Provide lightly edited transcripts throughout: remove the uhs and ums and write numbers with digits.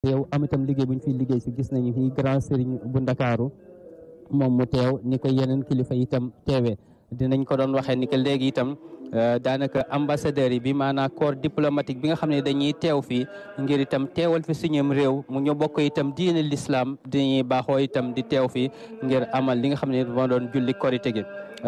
réew am itam liggéey bu ñu fiy liggéey si gis nañu fi grand sëriñ bu Ndakaaru moom mu teew ni ko yeneen kilifa itam teewee dinañ ko doon waxee ni que léegi itam daanaka ambassadeurs yi bi maanaam corps diplomatique bi nga xam ne dañuy teew fii ngir itam teewal fi suñum réew mu ñu bokk itam diine l'islam dañuy baaxoo itam di teew fii ngir amal li nga xam ne moo doon julli korite gi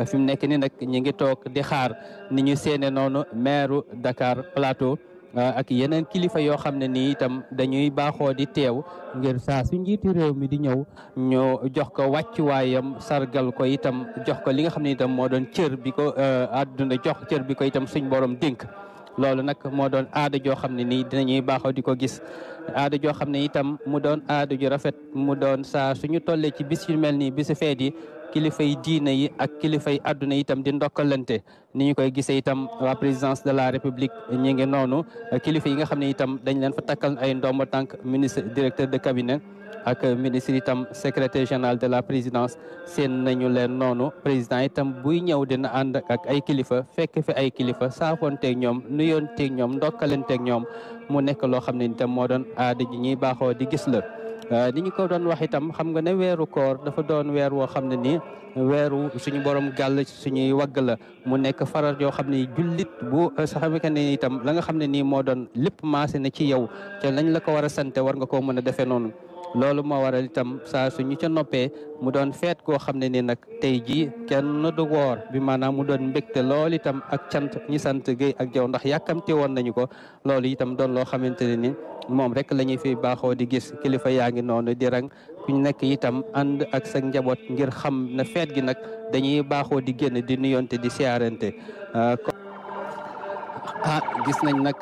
fi mu nekk ni nag ñu ngi toog di xaar ni ñu seene noonu maire Dakar Plateau ak yeneen kilifa yoo xam ne nii itam dañuy baaxoo di teew ngir saa su njiitu réew mi di ñëw ñu jox ko wàccuwaayam sargal ko itam jox ko li nga xam ne itam moo doon cër bi ko àdduna jox cër bi ko itam suñ borom dénk loolu nag moo doon aada joo xam ne nii dinañuy baaxoo di ko gis aada joo xam ne itam mu doon aada ju rafet mu doon saa suñu tollee ci bis yu mel nii bisu feet yi kilifay diine yi ak kilifay àdduna itam di ndokkalante ni ñu koy gisee itam waa présidence de la république ñi ngi noonu kilifa yi nga xam ne itam dañ leen fa takkal ay ndombo tànk ministre directeur de cabinet ak ministre itam secrétaire général de la présidence seen nañu leen noonu président itam buy ñëw dina ànd ak ay kilifa fekk fi ay kilifa saafoonteeg ñoom nuyoonteeg ñoom ndokkalanteeg ñoom mu nekk loo xam ne itam moo doon aada ji ñuy baaxoo di gis la ni ñu ko doon wax itam xam nga ne weeru koor dafa doon weer woo xam ne nii weeru suñu borom gàll suñuy wagg la mu nekk faral yoo xam ne jullit bu saxamika ne itam la nga xam ne nii moo doon lépp maase na ci yow te nañ la ko war a sante war nga koo mën a defee noonu loolu moo waral itam saa suñu ca noppee mu doon feet koo xam ne ni nag tey jii kenn du woor bi maanaam mu doon mbégte loolu itam ak cant ñi sant Guèye ak Jaw ndax yàkkamte woon nañu ko loolu itam doon loo xamante ne ni moom rek la ñuy fi baaxoo di gis kilifa yaa ngi noonu di rang ku ñu nekk itam ànd ak sa njaboot ngir xam na feet gi nag dañuy baaxoo di génn di nuyonte di siyaarante gis nañ nag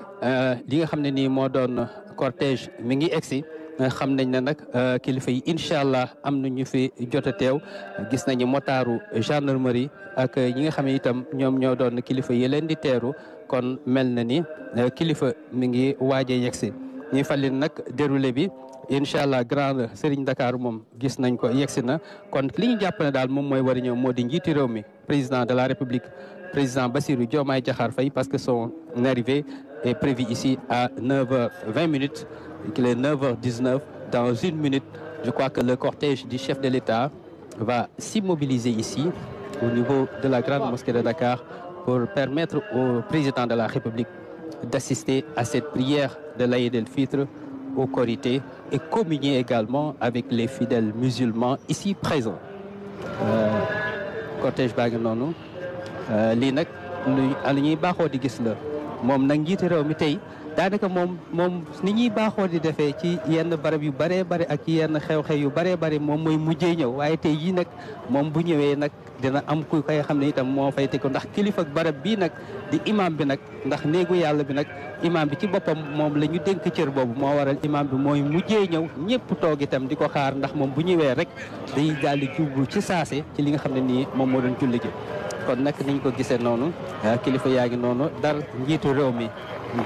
li nga xam ne nii moo doon cortège mi ngi egsi xam nañ ne nag kilifa yi incha allah am na ñu fi jot a teew gis nañu motaaru gendarmerie ak ñi nga xam ne itam ñoom ñoo doon kilifa yi leen di teeru kon mel na ni kilifa mi ngi waaj a yegsi ñuy fàttali nag déroulé bi incha allah grand Serigne Dakar moom gis nañ ko yegsi na kon li ñu jàpp ne daal moom mooy war a ñëw moo di njiiti réew mi président de la république président Bassirou Diomaye Diakhar Faye parce que son arrivée est prévue ici à 9h20. Il est 9h19. Dans une minute, je crois que le cortège du chef de l'État va s'immobiliser ici, au niveau de la grande mosquée de Dakar, pour permettre au président de la République d'assister à cette prière de l'Aïd el-Fitr au Korité et communier également avec les fidèles musulmans ici présents. Cortège baa ngi noonu lii nag lu ñuy baaxoo di gis la moom nag njiitu réew mi tey daanaka moom ni ñuy baaxoo di defee ci yenn barab yu bëree bëri ak yenn xew-xew yu bëree bëri moom mooy mujjee ñëw waaye tey jii nag moom bu ñëwee nag dina am ku koy xam ne itam moo fay teg ko ndax kilifa barab bii nag di imam bi nag ndax néegu yàlla bi nag imam bi ci boppam moom la ñu dénk cër boobu moo waral imam bi mooy mujjee ñëw ñëpp toog itam di ko xaar ndax moom bu ñëwee rek day daal di jublu ci saase ci li nga xam ne nii moom moo doon julli gi kon nag niñ ko gisee noonu kilifa yaa ngi noonu dar njiitu réew mi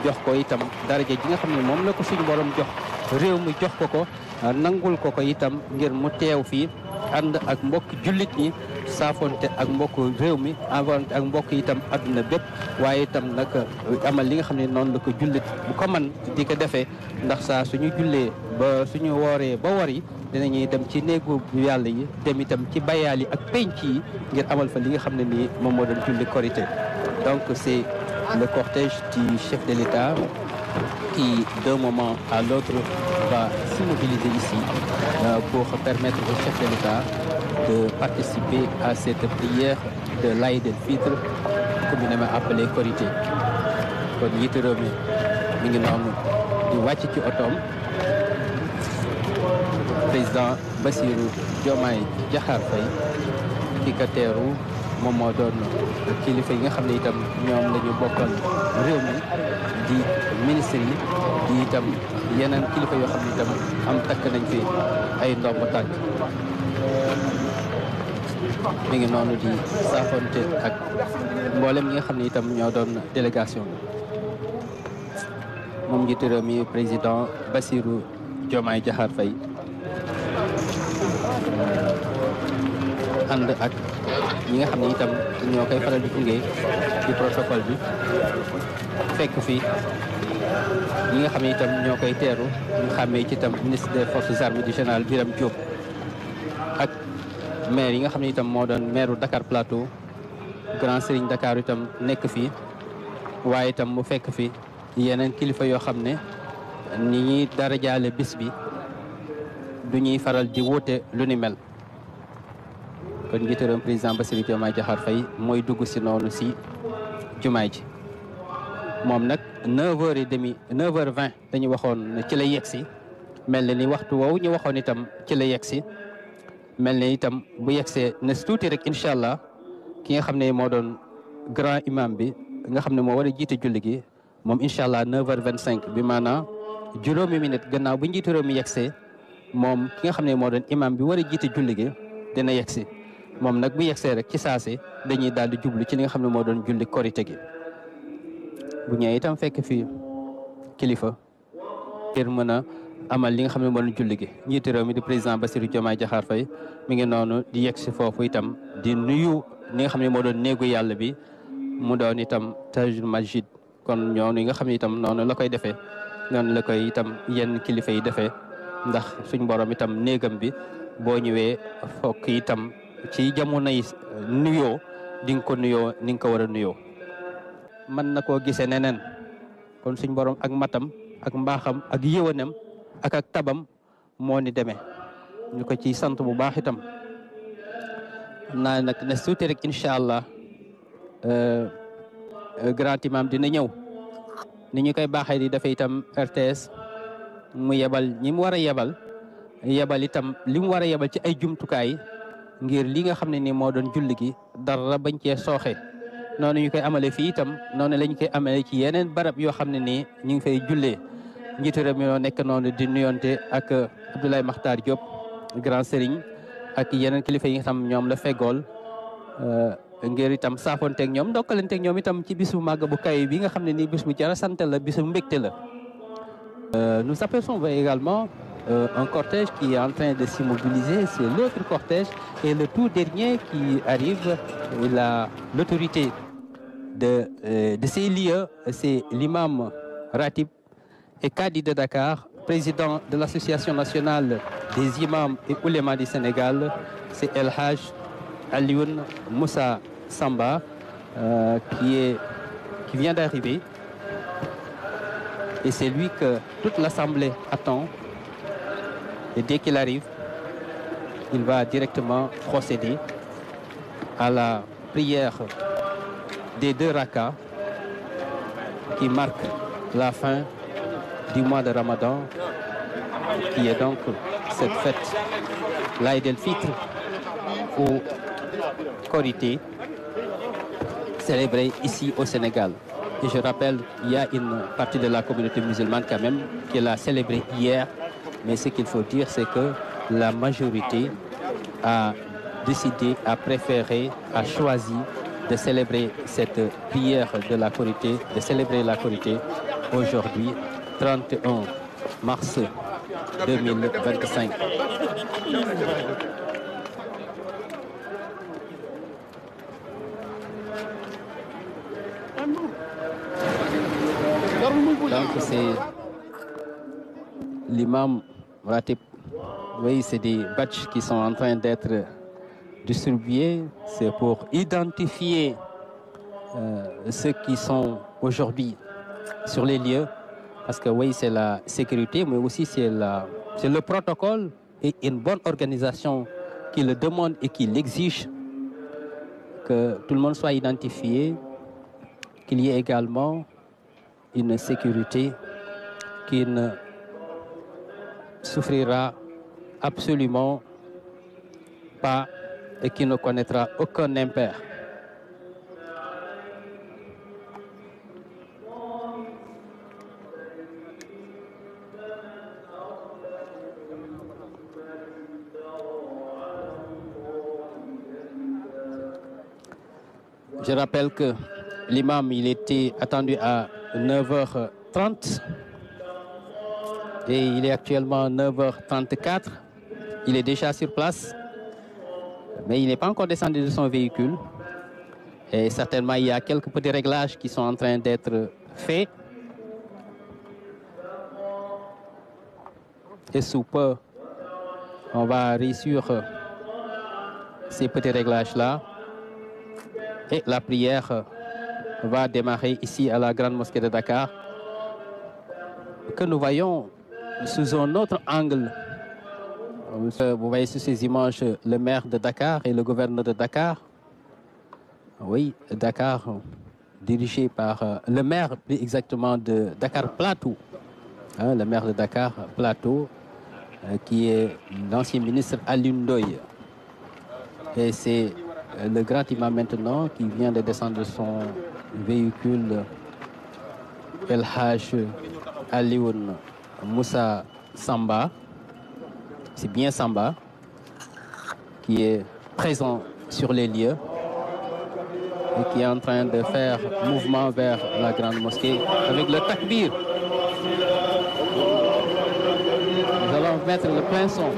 jox ko itam daraja ji nga xam ne moom la ko suñu borom jox réew mi jox ko nangul ko itam ngir mu teew fii ànd ak mbokk jullit ñi saafonte ak mbokk réew mi avante ak mbokk itam adduna bépp waaye itam nag amal li nga xam ne noonu la ko jullit bu ko man di ko defee ndax saa suñu jullee ba suñu wooree ba wor yi dinañuy dem ci néegu yàlla yi dem itam ci bayaal yi ak penc yi ngir amal fa li nga xam ne nii moom moo doon julli korité donc c'est le cortège du chef de l'État qui, d'un moment à l'autre, va s'immobiliser ici pour permettre au chef de l'État de participer à cette prière de l'Aïd el-Fitr, communément appelée Korité. kon njiitu réew mi ngi noonu di wàcc ci otoom président Bassirou Diomaye Diakhar Faye ki ka teeru moom moo doon kilifa yi nga xam ne itam ñoom la ñu bokkal réew mi di ministre yi di itam yeneen kilifa yoo xam ne itam am takk nañ fi ay ndombo tànk mi ngi noonu di saafonte ak mboolem ñi nga xam ne itam ñoo doon délégation moom njiitu réew mi président Bassirou Diomaye Diakhar Faye ànd ak ñi nga xam ne itam ñoo koy faral di gunge ci protocole bi fekk fi ñi nga xam ne itam ñoo koy teeru ñu xàmmee ci itam ministre des forces armées du général Birame Diop ak maire yi nga xam ne itam moo doon maire Dakar Plateau Grand Serigne Dakar itam nekk fi waaye itam mu fekk fi yeneen kilifa yoo xam ne ni ñuy dara jaale bis bi du ñuy faral di woote lu ni mel kon njiitu réew président Bassirou Diomaye Diakhar Faye mooy dugg si noonu si jumaay ji moom nag 9h30 9h20 dañu waxoon ne ci la yegg si mel na ni waxtu woowu ñu waxoon itam ci la yegg si mel na itam bu yeggsee ne tuuti rek incha allah ki nga xam ne moo doon grand imam bi nga xam ne moo war a jiite julli gi moom incha allah 9h25 bi maanaam juróomi minute gannaaw bu njiitu réew mi yeggsee moom ki nga xam ne moo doon imam bi war a jiite julli gi dina yegsi moom nag bu yegsee rek ci saasi dañuy daal di jublu ci li nga xam ne moo doon julli korite gi bu ñëwee itam fekk fii kilifa ngir mën a amal li nga xam ne moo doon julli gi njiitu réew mi di président Bassirou Diomaye Diakhar Faye mi ngi noonu di yegsi foofu itam di nuyu li nga xam ne moo doon néegu yàlla bi mu doon itam Tajul Majid kon ñoonu yi nga xam ne itam noonu la koy defee noonu la koy itam yenn kilifa yi defee ndax suñ borom itam néegam bi boo ñëwee fokk itam ci jamono yi nuyoo di nga ko nuyoo ni nga ko war a nuyoo mën na koo gisee neneen kon suñ borom ak matam ak mbaaxam ak yëwanam ak tabam moo ni demee ñu ko ciy sant bu baax itam naa nag ne tuuti rek incha allah grand imam dina ñëw ni ñu koy baaxee di dafay itam RTS mu yebal ñi mu war a yebal itam li mu war a yebal ci ay jumtukaay ngir li nga xam ne ni moo doon julli gi dara bañ cee sooxe noonu ñu koy amale fii itam noonu lañ koy amale ci yeneen barab yoo xam ne nii ñu ngi fay jullee njiitu réew mi nekk noonu di nuyonte ak Abdoulaye Makhtar Diop grand Serigne ak yeneen kilifa yi nga xam ñoom la feggool ngir itam saafonteeg ñoom ndokkalanteeg ñoom itam ci bisu màgg bu kay bi nga xam ne nii bis bu jara sant la bisu mbégte la. Nous apercevons également un cortège qui est en train de s'immobiliser. C'est l'autre cortège et le tout dernier qui arrive. L'autorité de ces lieux, c'est l'imam Ratib et Kadi de Dakar, président de l'Association nationale des imams et oulémas du Sénégal. C'est El Haj Alioune Moussa Samba qui vient d'arriver. Et c'est lui que toute l'Assemblée attend. Et dès qu'il arrive, il va directement procéder à la prière des 2 rakas qui marquent la fin du mois de Ramadan, qui est donc cette fête, l'Aïd el-Fitr ou Korité, célébrée ici au Sénégal. Et je rappelle, il y a une partie de la communauté musulmane quand même qui l'a célébré hier. Mais ce qu'il faut dire, c'est que la majorité a décidé, a préféré, a choisi de célébrer cette prière de la Korité, de célébrer la Korité aujourd'hui, 31 mars 2025. Donc c'est l'imam Ratib. Oui, c'est des badges qui sont en train d'être distribués. C'est pour identifier ceux qui sont aujourd'hui sur les lieux. Parce que oui, c'est la sécurité, mais aussi c'est le protocole et une bonne organisation qui le demande et qui l'exige, que tout le monde soit identifié, qu'il y ait également une sécurité qui ne souffrira absolument pas et qui ne connaîtra aucun impair. Je rappelle que l'imam, il était attendu à 9h30 et il est actuellement 9h34. Il est déjà sur place. Mais il n'est pas encore descendu de son véhicule. Et certainement, il y a quelques petits réglages qui sont en train d'être faits. Et sous peu, on va réussir ces petits réglages-là. Et la prière va démarrer ici à la Grande Mosquée de Dakar, que nous voyons sous un autre angle. Vous voyez sur ces images le maire de Dakar et le gouverneur de Dakar. Oui, Dakar, dirigé par le maire, plus exactement, de Dakar Plateau. Hein, le maire de Dakar Plateau, qui est l'ancien ministre Alioune Ndoye. Et c'est le grand imam maintenant qui vient de descendre de son véhicule, El Haj Alioune Moussa Samba. C'est bien Samba qui est présent sur les lieux et qui est en train de faire mouvement vers la grande mosquée avec le takbir. Nous allons mettre le plein son.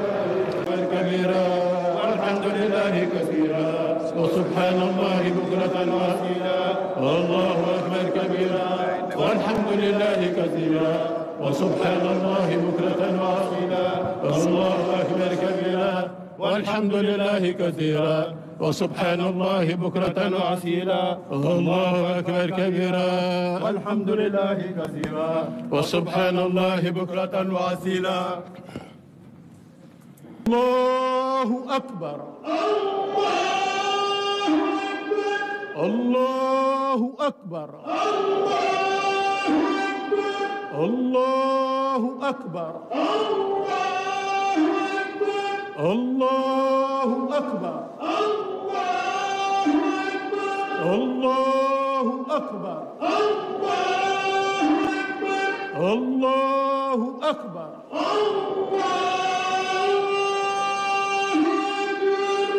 وسبحان الله بكرة وأصيلا والله أكبر كبيرا والحمد لله كثيرا وسبحان الله بكرة وأصيلا الله أكبر كبيرا والحمد لله كثيرا وسبحان الله بكرة وأصيلا الله أكبر كبيرا والحمد لله كثيرا وسبحان الله بكرة وأصيلا الله أكبر الله أكبر الله أكبر الله أكبر الله أكبر الله أكبر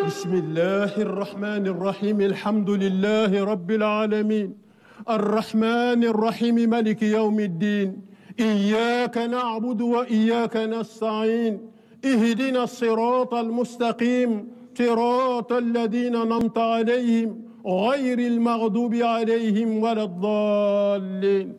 بسم الله الرحمن الرحيم الحمد لله رب العالمين الرحمن الرحيم مالك يوم الدين إياك نعبد وإياك نستعين اهدنا الصراط المستقيم صراط الذين أنعمت عليهم غير المغضوب عليهم ولا الضالين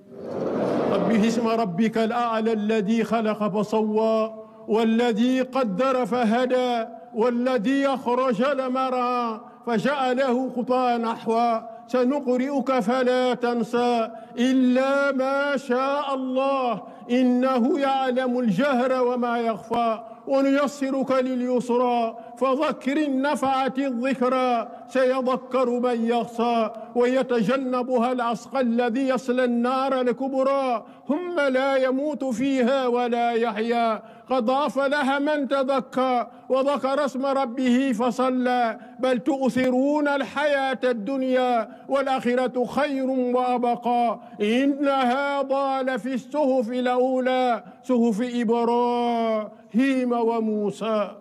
رب اسم ربك الأعلى الذي خلق فسوى والذي قدر فهدى والذي أخرج المرعى فجعله خطى نحوا سنقرئك فلا تنسى إلا ما شاء الله إنه يعلم الجهر وما يخفى ونيسرك لليسرى فذكر النفعة الذكرى سيذكر من يخشى ويتجنبها الأشقى الذي يصلى النار الكبرى ثم لا يموت فيها ولا يحيا قد أفلح من تزكى وذكر اسم ربه فصلى بل تؤثرون الحياة الدنيا والآخرة خير وأبقى إن هذا لفي الصحف الأولى صحف إبراهيم وموسى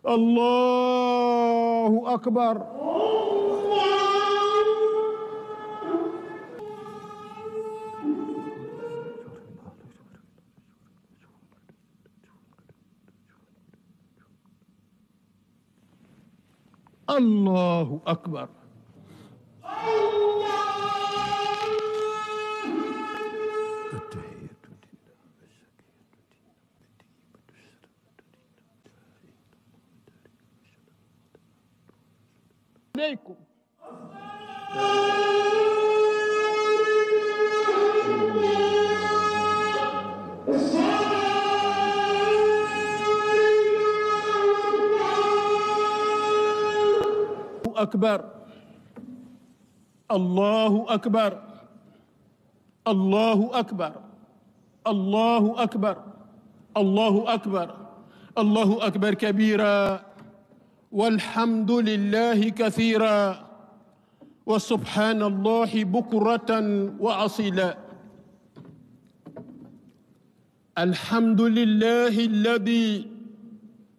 الله أكبر الله أكبر عليكم أكبر الله أكبر الله أكبر الله أكبر الله أكبر الله أكبر كبيرا والحمد لله كثيرا وسبحان الله بكرة وأصيلا الحمد لله الذي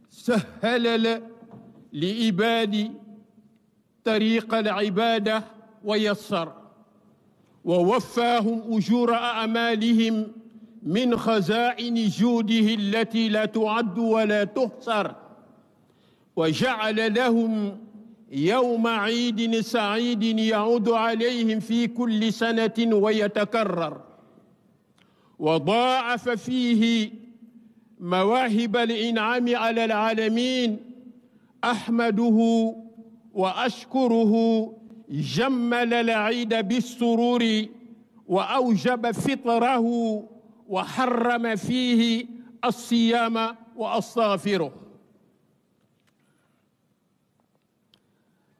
سهل لعبادي طريق العبادة ويسر ووفاهم أجور أعمالهم من خزائن جوده التي لا تعد ولا تحصر وجعل لهم يوم عيد سعيد يعود عليهم في كل سنة ويتكرر، وضاعف فيه مواهب الإنعام على العالمين. أحمده وأشكره، جمل العيد بالسرور وأوجب فطره وحرم فيه الصيام وأستغفره.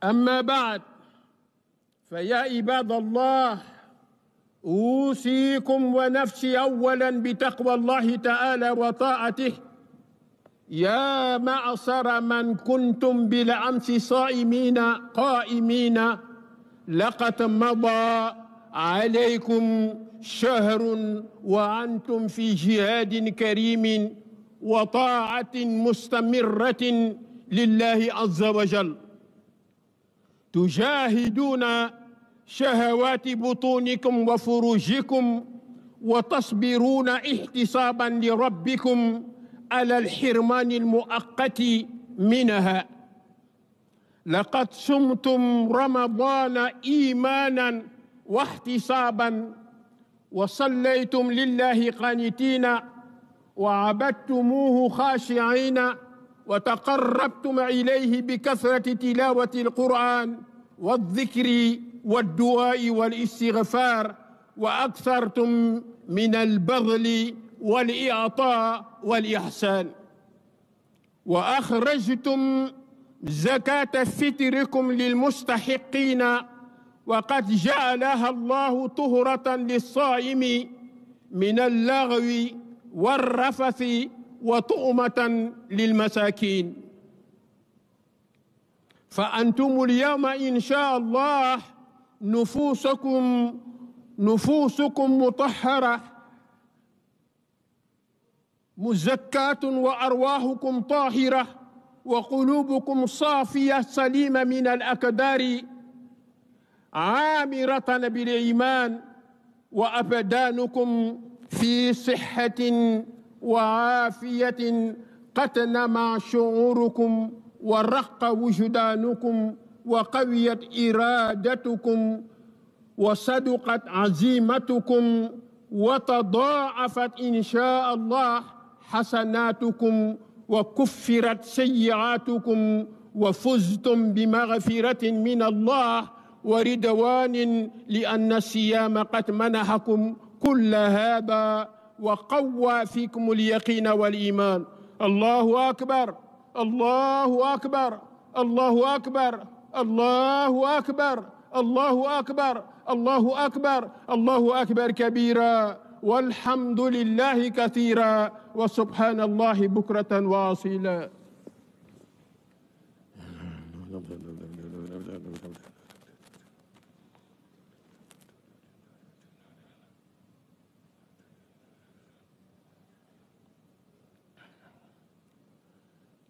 أما بعد، فيا عباد الله، أوصيكم ونفسي أولا بتقوى الله تعالى وطاعته. يا معشر من كنتم بالأمس صائمين قائمين، لقد مضى عليكم شهر وأنتم في جهاد كريم وطاعة مستمرة لله عز وجل، تجاهدون شهوات بطونكم وفروجكم وتصبرون احتسابا لربكم على الحرمان المؤقت منها. لقد صمتم رمضان إيمانا واحتسابا، وصليتم لله قانتين، وعبدتموه خاشعين، وتقربتم إليه بكثرة تلاوة القرآن والذكر والدعاء والاستغفار، وأكثرتم من البذل والإعطاء والإحسان، وأخرجتم زكاة فطركم للمستحقين، وقد جعلها الله طهرة للصائم من اللغو والرفث وطعمة للمساكين. فأنتم اليوم إن شاء الله نفوسكم مطهرة مزكاة، وأرواحكم طاهرة، وقلوبكم صافية سليمة من الأكدار، عامرة بالإيمان، وأبدانكم في صحة وعافية، قد نما شعوركم ورق وجدانكم وقويت إرادتكم وصدقت عزيمتكم وتضاعفت إن شاء الله حسناتكم وكفرت سيئاتكم، وفزتم بمغفرة من الله ورضوان، لأن الصيام قد منحكم كل هذا وقوى فيكم اليقين والإيمان. الله أكبر، الله أكبر، الله أكبر، الله أكبر، الله أكبر، الله أكبر، الله أكبر كبيرا، والحمد لله كثيرا، وسبحان الله بكرة وأصيلا.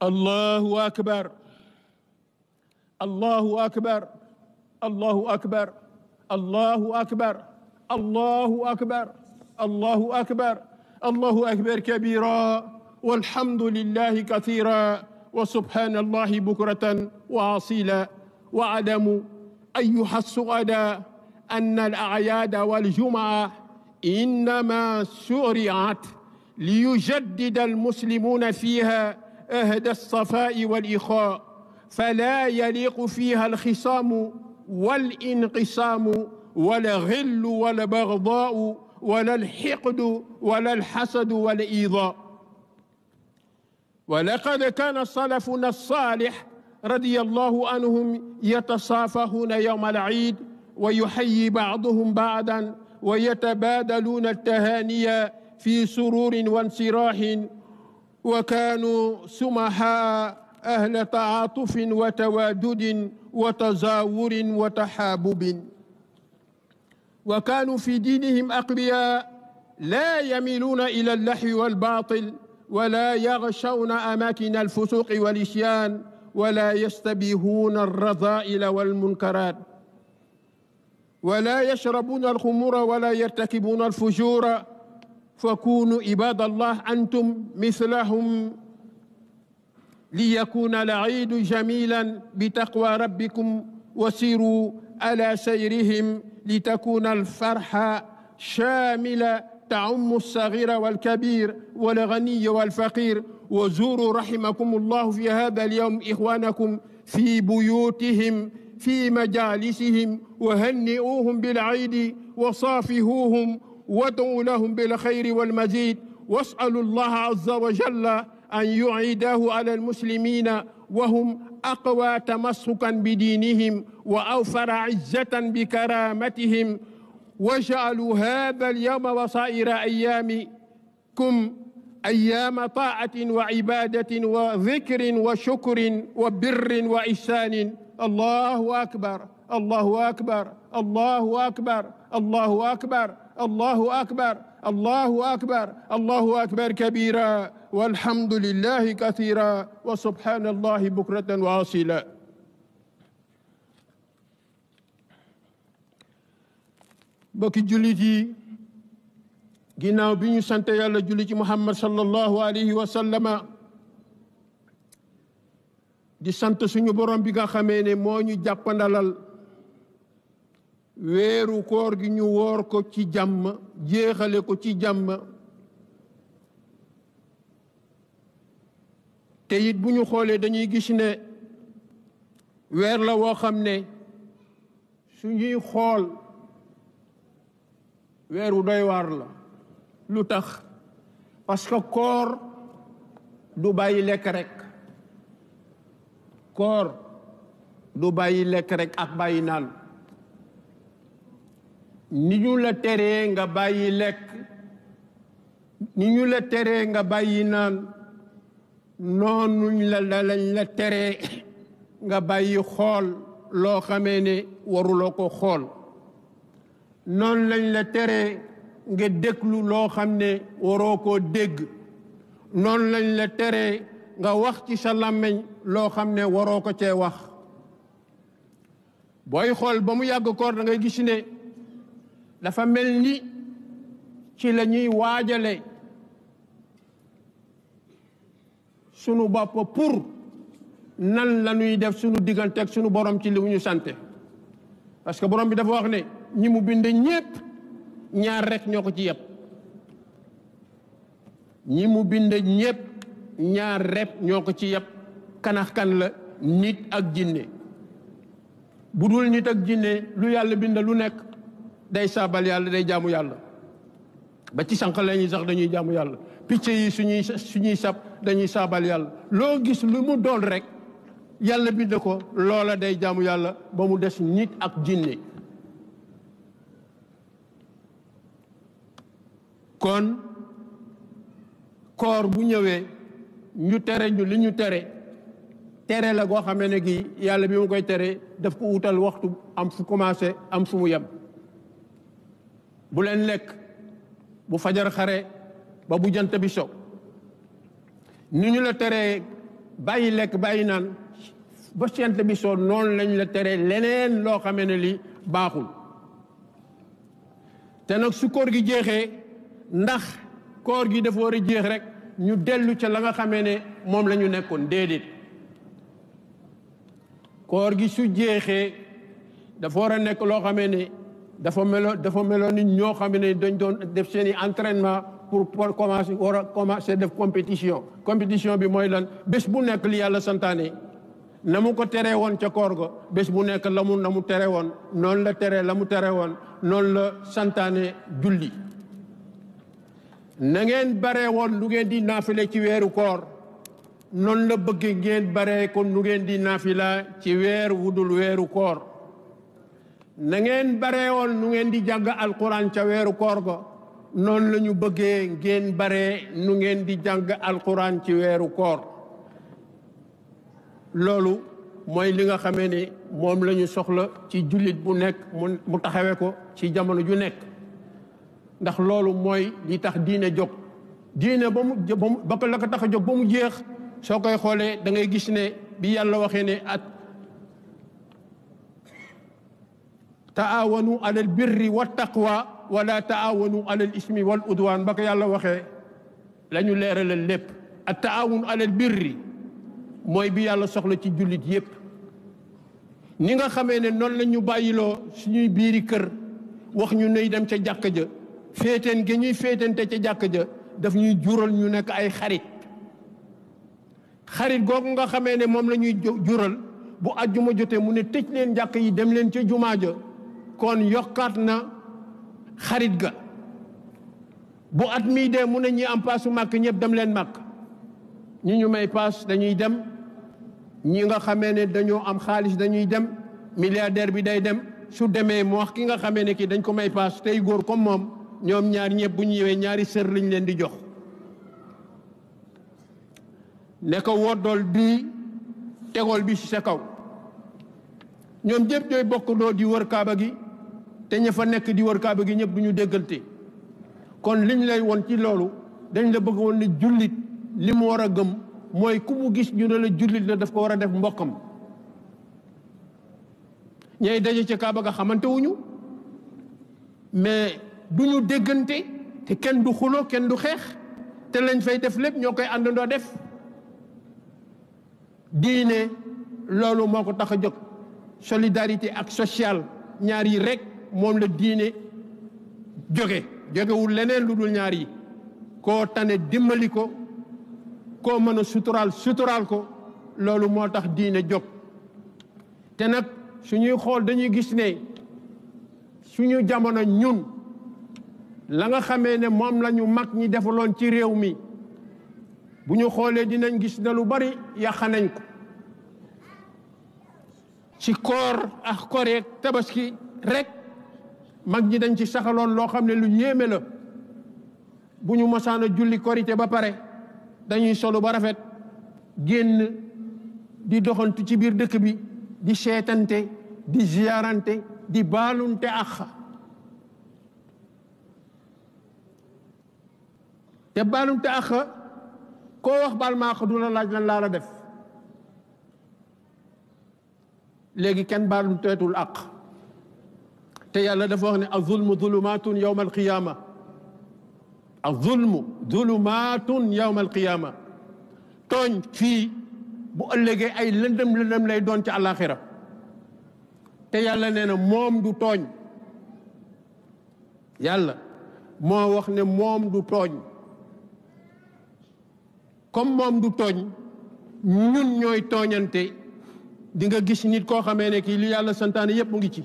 الله أكبر، الله أكبر، الله أكبر، الله أكبر، الله أكبر، الله أكبر، الله أكبر كبيرا، والحمد لله كثيرا، وسبحان الله بكرة وأصيلا. واعلموا أيها السعداء أن الأعياد والجمعة إنما شرعت ليجدد المسلمون فيها عهد الصفاء والإخاء، فلا يليق فيها الخصام والانقسام ولا غل ولا بغضاء ولا الحقد ولا الحسد ولا الإيذاء. ولقد كان سلفنا الصالح رضي الله عنهم يتصافحون يوم العيد، ويحيي بعضهم بعضا، ويتبادلون التهاني في سرور وانشراح، وكانوا سمحاء أهل تعاطف وتوادد وتزاور وتحابب، وكانوا في دينهم أقوياء، لا يميلون إلى اللهو والباطل، ولا يغشون أماكن الفسوق والعصيان، ولا يستبيحون الرذائل والمنكرات، ولا يشربون الخمور ولا يرتكبون الفجور. فكونوا عباد الله أنتم مثلهم ليكون العيد جميلا بتقوى ربكم وسيروا على سيرهم لتكون الفرحة شاملة تعم الصغير والكبير والغني والفقير. وزوروا رحمكم الله في هذا اليوم إخوانكم في بيوتهم في مجالسهم وهنئوهم بالعيد وصافهوهم وادعوا لهم بالخير والمزيد، واسألوا الله عز وجل أن يعيده على المسلمين وهم أقوى تمسكا بدينهم وأوفر عزة بكرامتهم، واجعلوا هذا اليوم وسائر أيامكم أيام طاعة وعبادة وذكر وشكر وبر وإحسان. الله أكبر الله أكبر الله أكبر الله أكبر الله أكبر الله أكبر الله أكبر كبيرا والحمد لله كثيرا وسبحان الله بكرة وأصيلا. bokki jullit yi ginnaaw bi ñu sant yàlla julli ci Muhammad sallallahu alayhi wa sallama di sant suñu borom bi nga xamee ne moo ñu jàppandalal weeru koor gi ñu woor ko ci jàmm jeexale ko ci jàmm, te it bu ñu xoolee dañuy gis ne weer la woo xam ne suñuy xool weeru doy waar la. lu tax? parce que koor du bàyyi lekk rek, koor du bàyyi lekk rek ak bàyyi naan. ni ñu la teree nga bàyyi lekk, ni ñu la teree nga bàyyi naan, noonuñ lañ la teree nga bàyyi xool loo xamee ne waruloo ko xool. noonu lañ la teree nga déglu loo xam ne waroo koo dégg. noonu lañ la teree nga wax ci sa làmmiñ loo xam ne waroo ko cee wax. booy xool ba mu yàgg koor da ngay gis ne dafa mel ni ci la ñuy waajale sunu bopp pour nan la ñuy def sunu diggante ak sunu borom ci li ñu sante. parce que borom bi dafa wax ne ñi mu bind ñépp ñaar rek ñoo ko ci yeb. ñi mu bind ñépp ñaar rek ñoo ko ci yeb. kanax kan la? nit ak jinne. bu dul nit ak jinne lu yàlla bind lu nekk day saabal yàlla, day jaamu yàlla. ba ci sànq la ñuy sax dañuy jaamu yàlla. picc yi suñuy sab dañuy saabal yàlla. loo gis lu mu doon rek yàlla bind ko loola day jaamu yàlla, ba mu des nit ak jinne. kon koor bu ñëwee ñu tere ñu li ñu tere la goo xamee ne gi yàlla bi mu koy tere daf ko wutal waxtu, am fu commencé am fu mu yem. bu leen lekk bu fajar xare ba bu jant bi so. ni ñu la teree bàyyi lekk bàyyi naan ba jant bi so, noonu lañ la teree leneen loo xamee ne li baaxul. te nag su koor gi jeexee, ndax koor gi dafa war a jeex rek ñu dellu ca la nga xamee ne moom la ñu nekkoon? déedéet. koor gi su jeexee dafa war a nekk loo xamee ne dafa meloon ni ñoo xam ne dañ doon def seen i entraînement pour commencer war a commencer def compétition. compétition bi mooy lan? bés bu nekk li yàlla santaane na mu ko teree woon ca koor ga, bés bu nekk na mu tere woon noonu la teree la mu tere woon noonu la santaane julli. na ngeen baree woon lu ngeen di naafile ci weeru koor, noonu la bëgg ngeen baree kon nu ngeen di naafila ci weer wudul weeru koor. na ngeen baree woon nu ngeen di jàng alquran ca weeru koor ga, noonu la ñu bëggee ngeen baree nu ngeen di jàng alquran ci weeru koor. loolu mooy li nga xamee ne moom la ñu soxla ci jullit bu nekk mu taxawee ko ci jamono ju nekk. ndax loolu mooy li tax diine jóg. diine ba la ko tax a jóg ba mu jeex, soo koy xoolee da ngay gis ne bi yàlla waxee ne at taawanu alal birri wa taqwa wala taawanu alal ismi wal udwan. ba ko yàlla waxee la ñu leeralal lépp. at taawun alal birri mooy bi yàlla soxla ci jullit yépp ni nga xamee ne noonu la ñu bàyyiloo suñuy biiri kër wax ñu nuy dem ca jàkka ja féeteen gi ñuy féetante ca jàkka ja daf ñuy jural ñu nekk ay xarit googu nga xamee ne moom la ñuy jural bu àjjuma jotee mu ne tëj leen jàkk yi dem leen ca jumaa ja kon yokkaat na xarit ga bu at mii dee mu ne ñi am paasu màkk ñëpp dem leen màkk ñi ñu may paas dañuy dem ñi nga xamee ne dañoo am xaalis dañuy dem milliardaire bi day dem su demee mu wax ki nga xamee ne kii dañ ko may paas tey góor comme moom ñoom ñaar ñëpp bu ñu ñëwee ñaari sër lañ leen di jox ne ko woddool bii tegool bi ci sa kaw ñoom ñëpp ñooy bokkandoo di wër kaaba gi te ña fa nekk di wër kaaba gi ñëpp du ñu déggante kon liñ lay won ci loolu dañ la bëgg woon ne jullit li mu war a gëm mooy ku mu gis ñu ne la jullit la daf ko war a def mbokkam ñay daje ca kaaba ga xamante wuñu mais du ñu déggante te kenn du xulo kenn du xeex te lañ fay def lépp ñoo koy àndandoo def diine loolu moo ko tax a jóg solidarité ak social ñaar yi rek moom la diine jógewul leneen lu dul ñaar yi koo tane dimbali ko koo mën a suturaal ko loolu moo tax diine jóg te nag suñuy xool dañuy gis ne suñu jamono ñun la nga xamee ne moom la ñu mag ñi defaloon ci réew mi bu ñu xoolee dinañ gis ne lu bari yàq nañ ko ci koor ak koreek tabaski rek mag ñi dañ ci saxaloon loo xam ne lu yéeme la bu ñu mosaan a julli korité ba pare dañuy solu ba rafet génn di doxantu ci biir dëkk bi di seetante di ziyaarante di baalunte ak te baalunte ak koo wax baal ma ak du la laaj lan laa la def léegi kenn baalunteetul ak te yàlla dafa wax ne az-zulmu zulumaatun yawma al-qiyaama az-zulmu zulumaatun yawma al-qiyaama tooñ fii bu ëllëgee ay lëndëm lay doon ci àllaaxira te yàlla nee na moom du tooñ yàlla moo wax ne moom du tooñ comme moom du tooñ ñun ñooy tooñante di nga gis nit koo xamee ne kii li yàlla santaane yépp mu ngi ci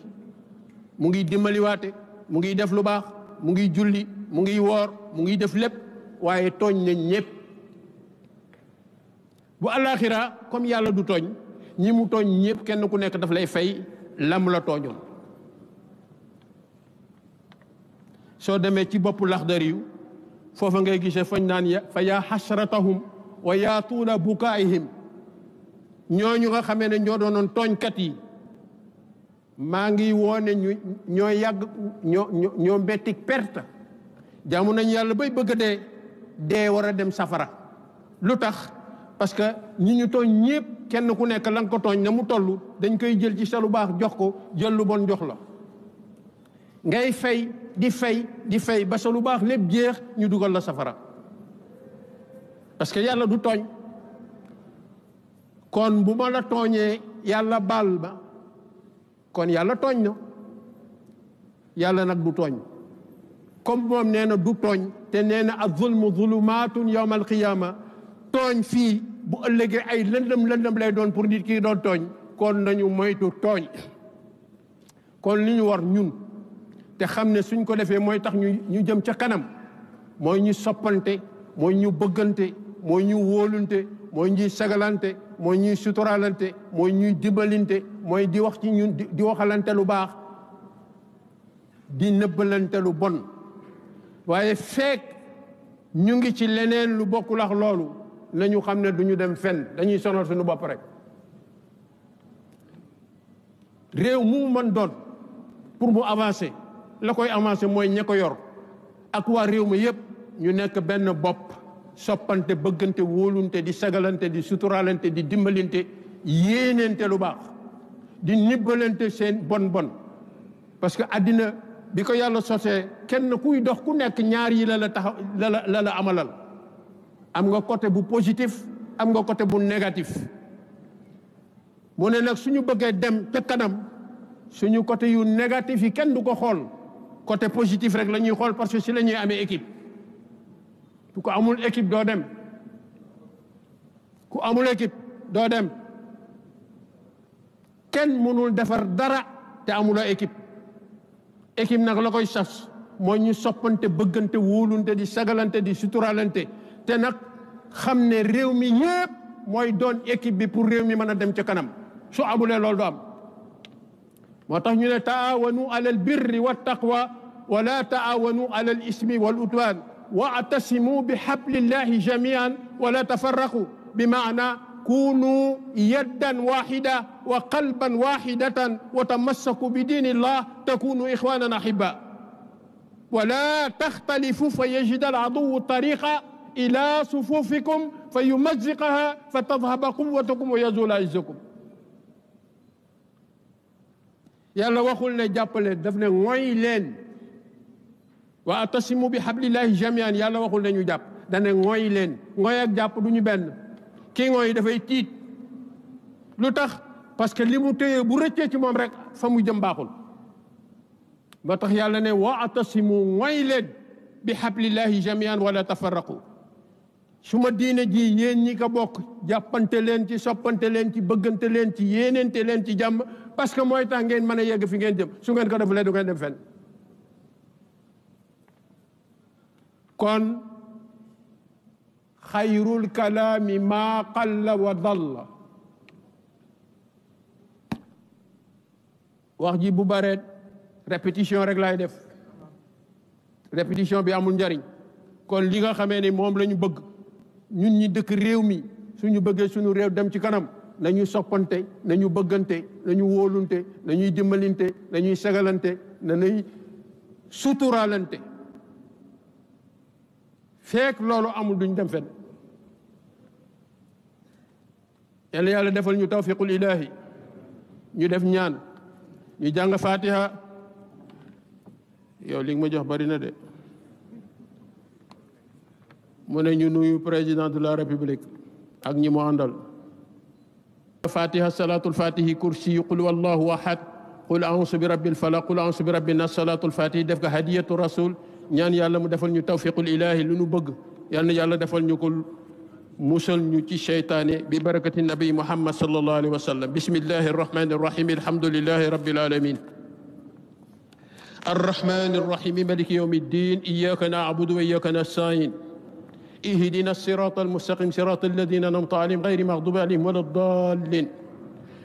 mu ngi dimbaliwaate mu ngi def lu baax mu ngi julli mu ngi woor mu ngi def lépp waaye tooñ nañ ñépp bu àllaaxira comme yàlla du tooñ ñi mu tooñ ñépp kenn ku nekk daf lay fay lam la tooñoon soo demee ci boppu Laxdari yu foofa ngay gisee fañ naan fa yaa xasratahum wa yaa tuula bukaayihim ñooñu nga xamee ne ñoo doonoon tooñkat yi maa ngi woone ñoo yàgg ñoo mbettik perte jaamu nañ yàlla bay bëgg a dee war a dem safara lu tax parce que ñi ñu tooñ ñépp kenn ku nekk la nga ko tooñ na mu toll dañ koy jël ci sa lu baax jox ko jël lu bon jox la ngay fay di fay ba sa lu baax lépp jeex ñu dugal la safara parce que yàlla du tooñ kon bu ma la tooñee yàlla baal ma kon yàlla tooñ na yàlla nag du tooñ comme moom nee na du tooñ te nee na az-zulmu zulumaatun yawma al-qiyaama tooñ fii bu ëllëgee ay lëndëm lay doon pour nit kii doon tooñ kon nañu moytu tooñ kon li ñu war ñun te xam ne suñ ko defee mooy tax ñu jëm ca kanam mooy ñu soppante mooy ñu bëggante mooy ñu wóolunte mooy ñuy sagalante mooy ñuy suturaalante mooy ñuy dimbalinte mooy di wax ci ñun di waxalante lu baax di nëbbalante lu bon waaye fekk ñu ngi ci leneen lu bokkul ak loolu nañu xam ne duñu dem fenn dañuy sonal suñu bopp rek réew mu mën doon pour mu avancer la koy avancer mooy ña ko yor ak waa réew mi yépp ñu nekk benn bopp soppante bëggante wóolunte di sagalante di suturaalante di dimbalinte yéenente lu baax di nibbalante seen bon parce que àddina bi ko yàlla sosee kenn kuy dox ku nekk ñaar yi la tax la amalal am nga côté bu positif am nga côté bu négatif mu ne nag suñu bëggee dem ca kanam suñu côté yu négatif yi kenn du ko xool côté positif rek la ñuy xool parce que si la ñuy amee équipe ku ko amul équipe doo dem ku amul équipe doo dem kenn mënul defar dara te amuloo équipe équipe nag la koy sas mooy ñu soppante bëggante wóolunte di sagalante di suturalante te nag xam ne réew mi yépp mooy doon équipe bi pour réew mi mën a dem ca kanam su amulee loolu du am moo tax ñu ne taawanu alal birri wa taqwa wala taawanu alal ismi wal udwan واعتصموا بحبل الله جميعا ولا تفرقوا بمعنى كونوا يدا واحدة وقلبا واحدة وتمسكوا بدين الله تكونوا إخوانا أحباء ولا تختلفوا فيجد العدو الطريق إلى صفوفكم فيمزقها فتذهب قوتكم ويزول عزكم يلا وخلنا جابل دفن ويلين واعتصموا بحبل الله جميعا يلا waxul nañu jàpp dane ngoy leen ngoy ak jàpp duñu benn kii ngoy dafay tiit lu tax parce que li mu téye bu rëccee ci moom rek fa mu jëm baaxul ba tax yàlla ne waatasimu ngoy leen bi hablillahi jamian wala tafarraqu su ma diine ji yéen ñi ko bokk jàppante leen ci soppante leen ci bëggante leen ci yéenente leen ci jàmm parce que mooy tax ngeen mën a yegg fi ngeen jëm su ngeen ko defulee du ngeen dem fenn kon xayrul kalaami maa qalla wa dalla wax ji bu bareet répétition rek laay def répétition bi amul njariñ kon li nga xamee ni moom la ñu bëgg ñun ñi dëkk réew mi suñu bëggee suñu réew dem ci kanam nañu soppante nañu bëggante nañu wóolunte nañuy dimbalinte nañuy sagalante nañuy suturaalante fekk loolu amul duñ dem fenn yàlla yàlla defal ñu tawfiqul ilahi ñu def ñaan ñu jàng fatiha yow li nga ma jox bari na de mu ne ñu nuyu président de la république ak ñi mu àndal fatiha salatul fatihi kursi qul wallahu ahad qul a'udhu bi rabbil falaq qul a'udhu bi rabbin nas salatul fatihi def ko hadiyatu rasul ñaan yàlla mu defal ñu tawfiqul ilahi lu nu bëgg yal na yàlla defal ñu ko musal ñu ci sheytaane bi barakati nabi muhammad sallallahu alayhi wa sallam bismillahi arrahmani arrahim alhamdulillahi rabbil alamin الرحمن الرحيم مالك يوم الدين إياك نعبد وإياك نستعين اهدنا الصراط المستقيم صراط الذين أنعمت عليهم غير المغضوب عليهم ولا الضالين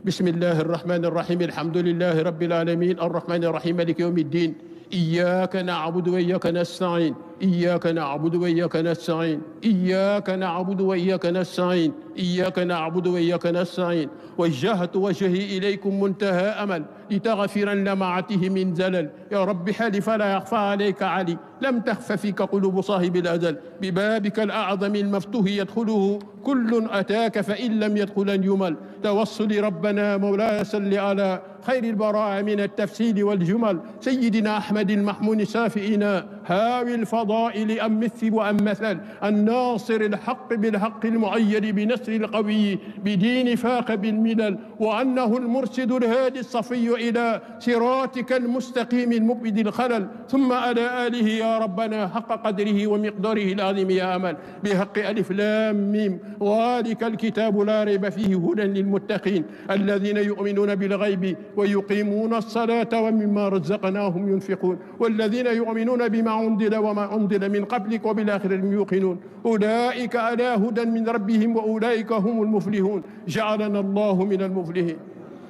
بسم الله الرحمن الرحيم الحمد لله رب العالمين الرحمن الرحيم مالك يوم الدين إياك نعبد وإياك نستعين إياك نعبد وإياك نستعين إياك نعبد وإياك نستعين إياك نعبد وإياك نستعين وجهت وجهي إليكم منتهى أمل لتغفر لمعته من زلل يا رب حالي فلا يخفى عليك علي لم تخف فيك قلوب صاحب الأزل ببابك الأعظم المفتوح يدخله كل أتاك فإن لم يدخل يمل توصل ربنا مولاي صل على خير البراء من التفسير والجمل سيدنا أحمد المحمود سافئنا هاوي الفضائل أم مثل وأم مثل الناصر الحق بالحق المؤيد بنصر القوي بدين فاق بالملل وأنه المرشد الهادي الصفي إلى صراطك المستقيم المبعد الخلل ثم على آله يا ربنا حق قدره ومقداره العظيم يا أمل بحق ألف لام ميم ذلك الكتاب لا ريب فيه هدى للمتقين الذين يؤمنون بالغيب ويقيمون الصلاة ومما رزقناهم ينفقون والذين يؤمنون بما أنزل وما أنزل من قبلك وبالآخرة هم يوقنون أولئك على هدى من ربهم وأولئك هم المفلحون جعلنا الله من المفلحين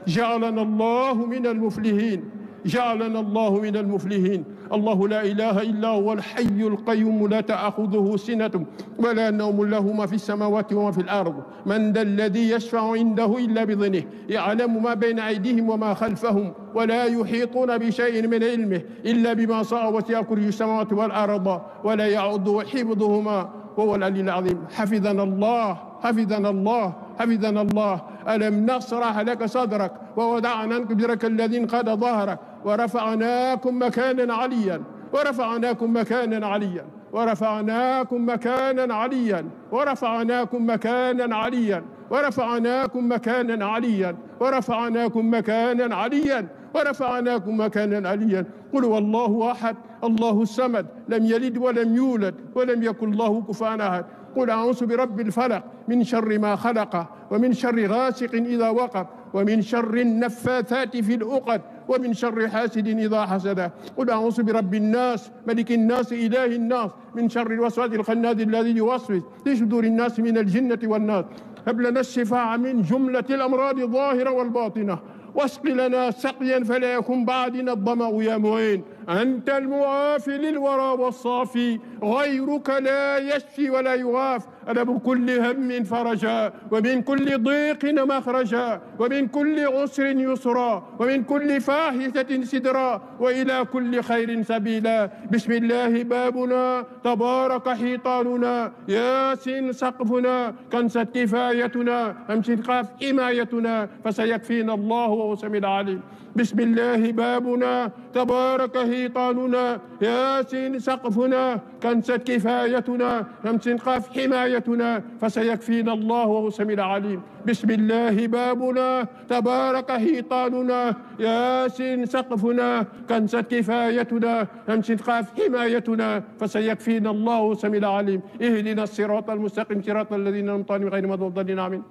جعلنا الله من المفلحين جعلنا الله من المفلحين الله لا إله إلا هو الحي القيوم لا تأخذه سنة ولا نوم له ما في السماوات وما في الأرض من ذا الذي يشفع عنده إلا بإذنه يعلم ما بين أيديهم وما خلفهم ولا يحيطون بشيء من علمه إلا بما شاء وسع كرسيه السماوات والأرض ولا يعوده حفظهما وهو العلي العظيم حفظنا الله حفظنا الله حفظنا الله ألم نشرح لك صدرك ووضعنا عنك وزرك الذي انقض ظهرك ورفعناكم مكانا عليا ورفعناكم مكانا عليا ورفعناكم مكانا عليا ورفعناكم مكانا عليا ورفعناكم مكانا عليا ورفعناكم مكانا عليا ورفعناكم مكانا عليا. قل هو الله أحد الله الصمد لم يلد ولم يولد ولم يكن له كفوا أحد. قل أعوذ برب الفلق من شر ما خلق ومن شر غاسق إذا وقب ومن شر النفاثات في العقد ومن شر حاسد إذا حسد. قل أعوذ برب الناس ملك الناس إله الناس من شر الوسواس الخناس الذي يوسوس في صدور الناس من الجنة والناس. هب لنا الشفاء من جملة الأمراض الظاهرة والباطنة واسق لنا سقيا فلا يكن بعدنا الظمأ يا معين. أنت المعافي للورى والصافي غيرك لا يشفي ولا يغاف. أنا بكل هم فرجا ومن كل ضيق مخرجا ومن كل عسر يسرا ومن كل فاحشة سدرا وإلى كل خير سبيلا. بسم الله بابنا تبارك حيطاننا ياسين سقفنا كنست كفايتنا أمسك قاف حمايتنا فسيكفينا الله وهو السميع العليم. بسم الله بابنا تبارك حيطاننا ياسين سقفنا كنست كفايتنا أمسك قاف حمايتنا فسيكفينا الله وهو السميع العليم. بسم الله بابنا تبارك حيطاننا ياسين سقفنا كنست كفايتنا أمسك قاف حمايتنا فسيكفينا الله وهو السميع العليم. اهدنا الصراط المستقيم صراط الذين أنعمت عليهم غير المغضوب عليهم آمين.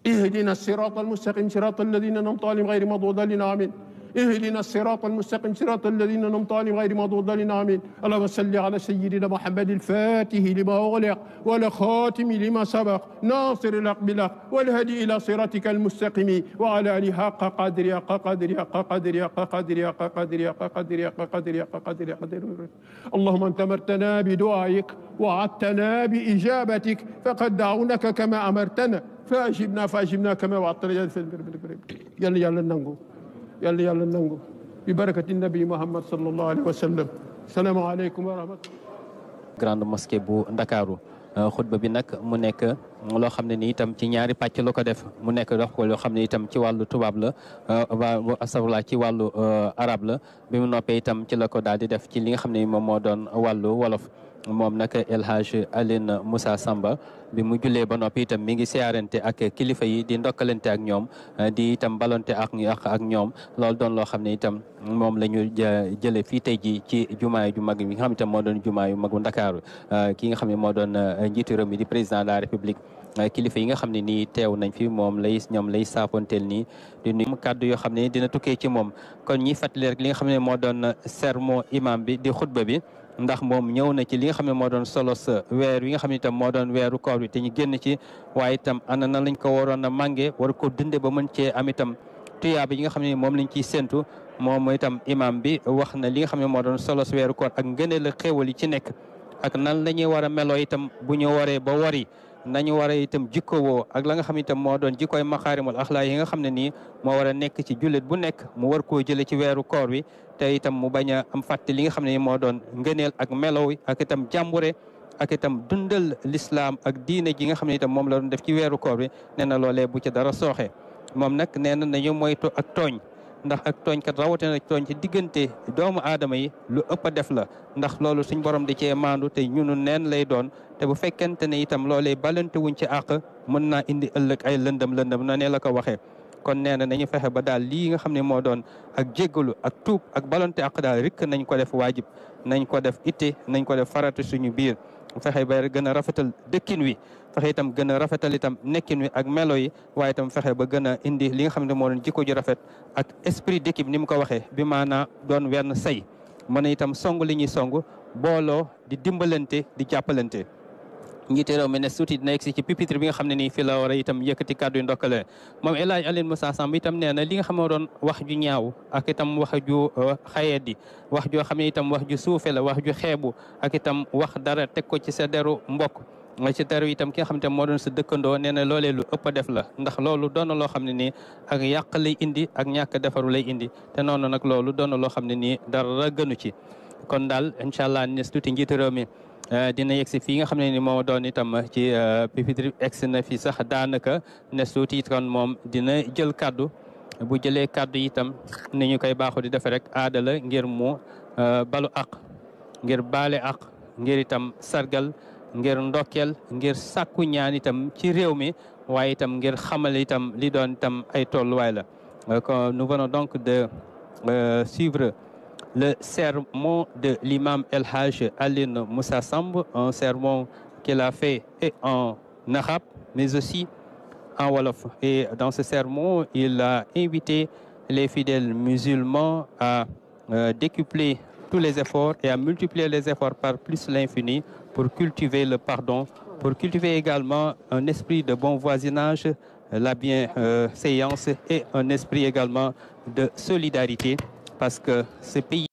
اهدنا الصراط المستقيم صراط الذين أنعمت عليهم غير المغضوب عليهم آمين. اهدنا الصراط المستقيم صراط الذين أنعمت عليهم غير المغضوب عليهم آمين. اللهم صل على سيدنا محمد الفاتح لما أغلق والخاتم لما سبق ناصر الحق بالحق والهدي إلى صراطك المستقيم وعلى آله حق قدر حق قدر حق قدر حق قدر حق قدر حق قدر حق قدر حق قدر قدر. اللهم أنت أمرتنا بدعائك وعدتنا بإجابتك فقد دعونك كما أمرتنا فأجبنا كما وعدتنا. يلا يلا ننجو يلا يلا ننجو ببركة النبي محمد صلى الله عليه وسلم. السلام عليكم ورحمة الله. grande mosquée bu Ndakaaru xutba bi nag mu nekk loo xam ne ni itam ci ñaari pàcc la ko def mu nekk dox ko loo xam ne itam ci wàllu tubaab la astafurlah ci wàllu arab la bi mu noppee itam ci la ko daal di def ci li nga xam ne moom moo doon wàllu wolof. moom nag El Hadj Aline Moussa Samba bi mu jullee ba noppi itam mi ngi siyaarante ak kilifa yi di ndokkalante ak ñoom di itam balonte ak ñoom loolu doon loo xam ne itam moom la ñu jëlee fii tey ji ci jumaa ju mag bi nga xam ne itam moo doon jumaa yu magu Ndakaaru ki nga xam ne moo doon njiitu réew mi di président de la République kilifa yi nga xam ne nii teew nañ fi moom ñoom lay saafonteel nii di nuyu kàddu yoo xam ne dina tukkee ci moom kon ñi fàttali rek li nga xam ne moo doon sermon imam bi di xutba bi ndax moom ñëw na ci li nga xam ne moo doon solo sa weer yi nga xam ne itam moo doon weeru koor bi te ñu génn ci waaye itam ana na lañ ko waroon a mànge war ko dunde ba mën cee am itam tuyaaba yi nga xam ne moom lañ ciy séntu moom itam imam bi wax na li nga xam ne moo doon solo sa weeru koor ak ngëneel ak xéewal yi ci nekk ak nan la ñuy war a meloo itam bu ñu waree ba wari nañu war a itam jikkowoo ak la nga xam ne itam moo doon jikkooy maxaarimul axlaaq yi nga xam ne nii moo war a nekk ci jullit bu nekk mu war koo jële ci weeru koor wi te itam mu bañ a am fàtte li nga xam ne moo doon ngëneel ak melow ak itam jàmbure ak itam dundal l'islam ak diine ji nga xam ne itam moom la doon def ci weeru koor wi nee na loolee bu ci dara sooxe moom nag nee na nañu moytu ak tooñ ndax ak tooñ kat rawatina tooñ ci diggante doomu aadama yi lu ëpp a def la ndax loolu suñ borom di cee maandu te ñunu neen lay doon te bu fekkente ne itam loolee balante wuñ ci àq mën naa indi ëllëg ay lëndëm na ne la ko waxee kon nee na nañu fexe ba daal lii nga xam ne moo doon ak jéggalu ak tuub ak balante àq daal rek nañ ko def waajib nañ ko def itte nañ ko def farata suñu biir fexe ba gën a rafetal dëkkin wi fexe itam gën a rafetal itam nekkin wi ak melo yi waaye itam fexe ba gën a indi li nga xam ne moo doon jikko ju rafet ak esprit d'équipe ni mu ko waxee bi maanaa doon wenn say mën a itam song li ñuy song booloo di dimbalante di jàppalante njiite réew mi ne suuti dina egsi ci pupitre bi nga xam ne nii fi la war a itam yëkkati kàddu yu ndokkale moom El Hadj Aline Moussa Samb itam nee na li nga xam ne doon wax ju ñaaw ak itam wax ju xayedi wax joo xam ne itam wax ju suufe la wax ju xeebu ak itam wax dara teg ko ci sa deru mbokk ci deru itam ki nga xam ne moo doon sa dëkkandoo nee na loolee lu ëpp a def la ndax loolu doon na loo xam ne nii ak yàq lay indi ak ñàkk defaru lay indi te noonu nag loolu doon na loo xam ne nii dara gënu ci kon daal incha allah ne tuuti njiite réew mi dina yegsi fii nga xam ne ni moo doon itam ci pupitre egsi na fi sax daanaka ne suuti kon moom dina jël kaddu bu jëlee kaddu itam ni ñu koy baaxoo di defee rek aada la ngir mu balu àq ngir baale àq ngir itam sargal ngir ndokkel ngir sàkku ñaan itam ci réew mi waaye itam ngir xamal itam li doon itam ay tolluwaay la. Nous venons donc de suivre le sermon de l'imam El Hadj Alioune Moussa Samb, un sermon qu'il a fait en arabe mais aussi en wolof. Et dans ce sermon, il a invité les fidèles musulmans à décupler tous les efforts et à multiplier les efforts par plus l'infini pour cultiver le pardon, pour cultiver également un esprit de bon voisinage, la bienséance et un esprit également de solidarité, parce que ce pays